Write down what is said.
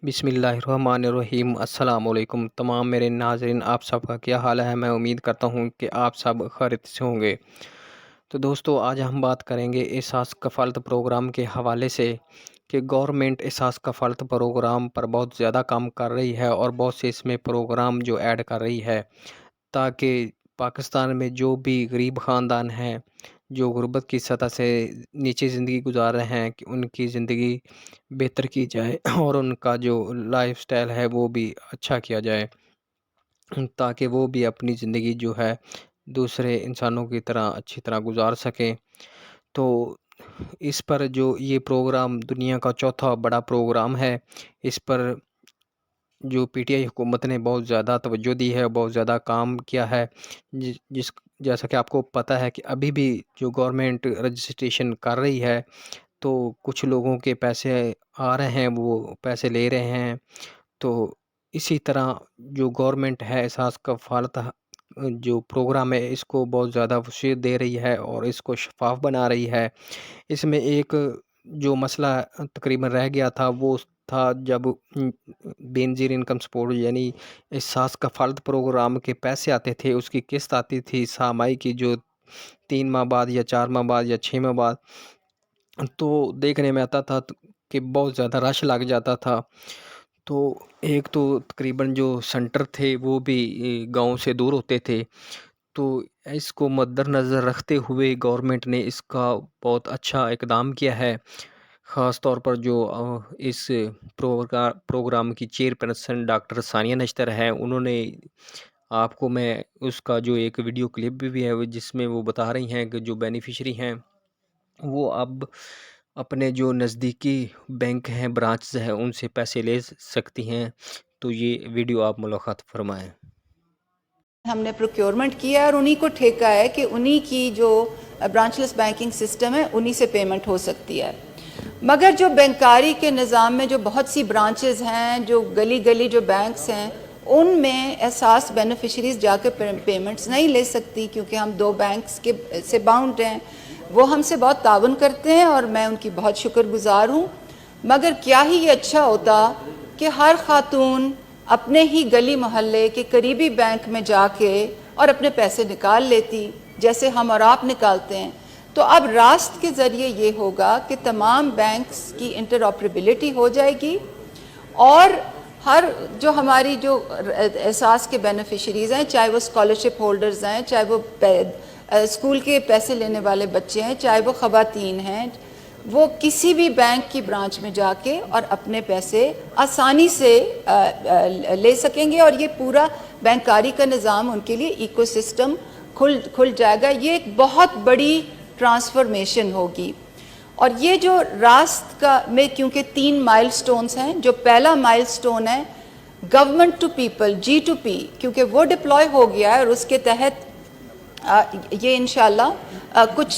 بسم اللہ الرحمن الرحیم۔ السلام علیکم تمام میرے ناظرین، آپ سب کا کیا حال ہے؟ میں امید کرتا ہوں کہ آپ سب خیریت سے ہوں گے۔ تو دوستو، آج ہم بات کریں گے احساس کفالت پروگرام کے حوالے سے کہ گورنمنٹ احساس کفالت پروگرام پر بہت زیادہ کام کر رہی ہے اور بہت سے اس میں پروگرام جو ایڈ کر رہی ہے تاکہ پاکستان میں جو بھی غریب خاندان ہیں جو غربت کی سطح سے نیچے زندگی گزار رہے ہیں کہ ان کی زندگی بہتر کی جائے اور ان کا جو لائف سٹائل ہے وہ بھی اچھا کیا جائے تاکہ وہ بھی اپنی زندگی جو ہے دوسرے انسانوں کی طرح اچھی طرح گزار سکیں۔ تو اس پر جو یہ پروگرام دنیا کا چوتھا بڑا پروگرام ہے، اس پر جو پی ٹی آئی حکومت نے بہت زیادہ توجہ دی ہے، بہت زیادہ کام کیا ہے، جیسا کہ آپ کو پتہ ہے کہ ابھی بھی جو گورنمنٹ رجسٹریشن کر رہی ہے تو کچھ لوگوں کے پیسے آ رہے ہیں، وہ پیسے لے رہے ہیں۔ تو اسی طرح جو گورنمنٹ ہے احساس کفالت جو پروگرام ہے اس کو بہت زیادہ وسعت دے رہی ہے اور اس کو شفاف بنا رہی ہے۔ اس میں ایک جو مسئلہ تقریباً رہ گیا تھا وہ تھا جب بے نظیر انکم سپورٹ یعنی احساس کفالت پروگرام کے پیسے آتے تھے، اس کی قسط آتی تھی سامائی کی، جو 3 ماہ بعد یا 4 ماہ بعد یا 6 ماہ بعد، تو دیکھنے میں آتا تھا کہ بہت زیادہ رش لگ جاتا تھا۔ تو ایک تو تقریباً جو سینٹر تھے وہ بھی گاؤں سے دور ہوتے تھے، تو اس کو مد نظر رکھتے ہوئے گورنمنٹ نے اس کا بہت اچھا اقدام کیا ہے۔ خاص طور پر جو اس پروگرام کی چیئرپرسن ڈاکٹر ثانیہ نشتر ہیں، انہوں نے آپ کو میں اس کا جو ایک ویڈیو کلپ بھی ہے جس میں وہ بتا رہی ہیں کہ جو بینیفیشری ہیں وہ اب اپنے جو نزدیکی بینک ہیں، برانچز ہیں، ان سے پیسے لے سکتی ہیں۔ تو یہ ویڈیو آپ ملاحظہ فرمائیں۔ ہم نے پروکیورمنٹ کیا ہے اور انہی کو ٹھیکا ہے کہ انہی کی جو برانچ لیس بینکنگ سسٹم ہے انہی سے پیمنٹ ہو سکتی ہے، مگر جو بینکاری کے نظام میں جو بہت سی برانچز ہیں، جو گلی گلی جو بینکس ہیں، ان میں احساس بینیفیشریز جا کے پیمنٹس نہیں لے سکتی کیونکہ ہم 2 بینکس کے سے باؤنڈ ہیں۔ وہ ہم سے بہت تعاون کرتے ہیں اور میں ان کی بہت شکر گزار ہوں، مگر کیا ہی یہ اچھا ہوتا کہ ہر خاتون اپنے ہی گلی محلے کے قریبی بینک میں جا کے اور اپنے پیسے نکال لیتی جیسے ہم اور آپ نکالتے ہیں۔ تو اب راست کے ذریعے یہ ہوگا کہ تمام بینکس کی انٹرآپریبلٹی ہو جائے گی اور ہر جو ہماری جو احساس کے بینیفیشریز ہیں، چاہے وہ اسکالرشپ ہولڈرز ہیں، چاہے وہ اسکول کے پیسے لینے والے بچے ہیں، چاہے وہ خواتین ہیں، وہ کسی بھی بینک کی برانچ میں جا کے اور اپنے پیسے آسانی سے لے سکیں گے اور یہ پورا بینکاری کا نظام ان کے لیے ایکو سسٹم کھل جائے گا۔ یہ ایک بہت بڑی ٹرانسفارمیشن ہوگی اور یہ جو راست کا میں کیونکہ 3 مائل سٹونز ہیں، جو پہلا مائل سٹون ہے گورنمنٹ ٹو پیپل G2P، کیونکہ وہ ڈپلوائے ہو گیا ہے اور اس کے تحت یہ انشاءاللہ کچھ